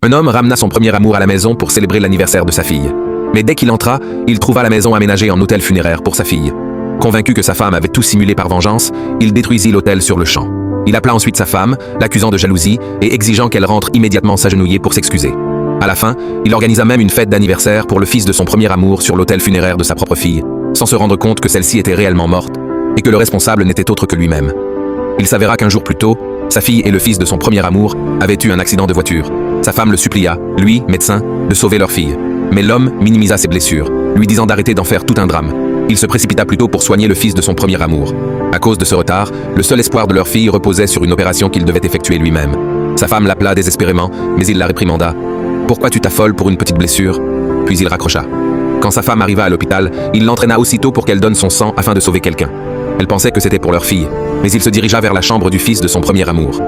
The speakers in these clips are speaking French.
Un homme ramena son premier amour à la maison pour célébrer l'anniversaire de sa fille. Mais dès qu'il entra, il trouva la maison aménagée en hôtel funéraire pour sa fille. Convaincu que sa femme avait tout simulé par vengeance, il détruisit l'hôtel sur le champ. Il appela ensuite sa femme, l'accusant de jalousie et exigeant qu'elle rentre immédiatement s'agenouiller pour s'excuser. À la fin, il organisa même une fête d'anniversaire pour le fils de son premier amour sur l'hôtel funéraire de sa propre fille, sans se rendre compte que celle-ci était réellement morte et que le responsable n'était autre que lui-même. Il s'avéra qu'un jour plus tôt, sa fille et le fils de son premier amour avaient eu un accident de voiture. Sa femme le supplia, lui, médecin, de sauver leur fille. Mais l'homme minimisa ses blessures, lui disant d'arrêter d'en faire tout un drame. Il se précipita plutôt pour soigner le fils de son premier amour. À cause de ce retard, le seul espoir de leur fille reposait sur une opération qu'il devait effectuer lui-même. Sa femme l'appela désespérément, mais il la réprimanda. « Pourquoi tu t'affoles pour une petite blessure ?» Puis il raccrocha. Quand sa femme arriva à l'hôpital, il l'entraîna aussitôt pour qu'elle donne son sang afin de sauver quelqu'un. Elle pensait que c'était pour leur fille, mais il se dirigea vers la chambre du fils de son premier amour.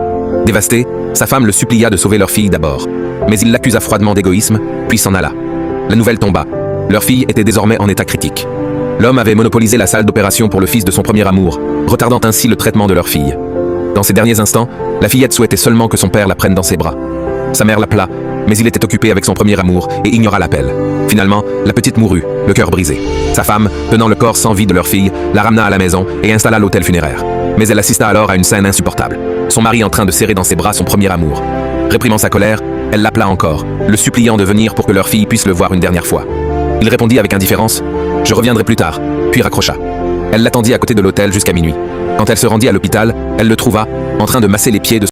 Dévastée, sa femme le supplia de sauver leur fille d'abord. Mais il l'accusa froidement d'égoïsme, puis s'en alla. La nouvelle tomba. Leur fille était désormais en état critique. L'homme avait monopolisé la salle d'opération pour le fils de son premier amour, retardant ainsi le traitement de leur fille. Dans ces derniers instants, la fillette souhaitait seulement que son père la prenne dans ses bras. Sa mère l'appela, mais il était occupé avec son premier amour et ignora l'appel. Finalement, la petite mourut, le cœur brisé. Sa femme, tenant le corps sans vie de leur fille, la ramena à la maison et installa l'hôtel funéraire. Mais elle assista alors à une scène insupportable. Son mari en train de serrer dans ses bras son premier amour. Réprimant sa colère, elle l'appela encore, le suppliant de venir pour que leur fille puisse le voir une dernière fois. Il répondit avec indifférence « Je reviendrai plus tard », puis raccrocha. Elle l'attendit à côté de l'hôtel jusqu'à minuit. Quand elle se rendit à l'hôpital, elle le trouva, en train de masser les pieds de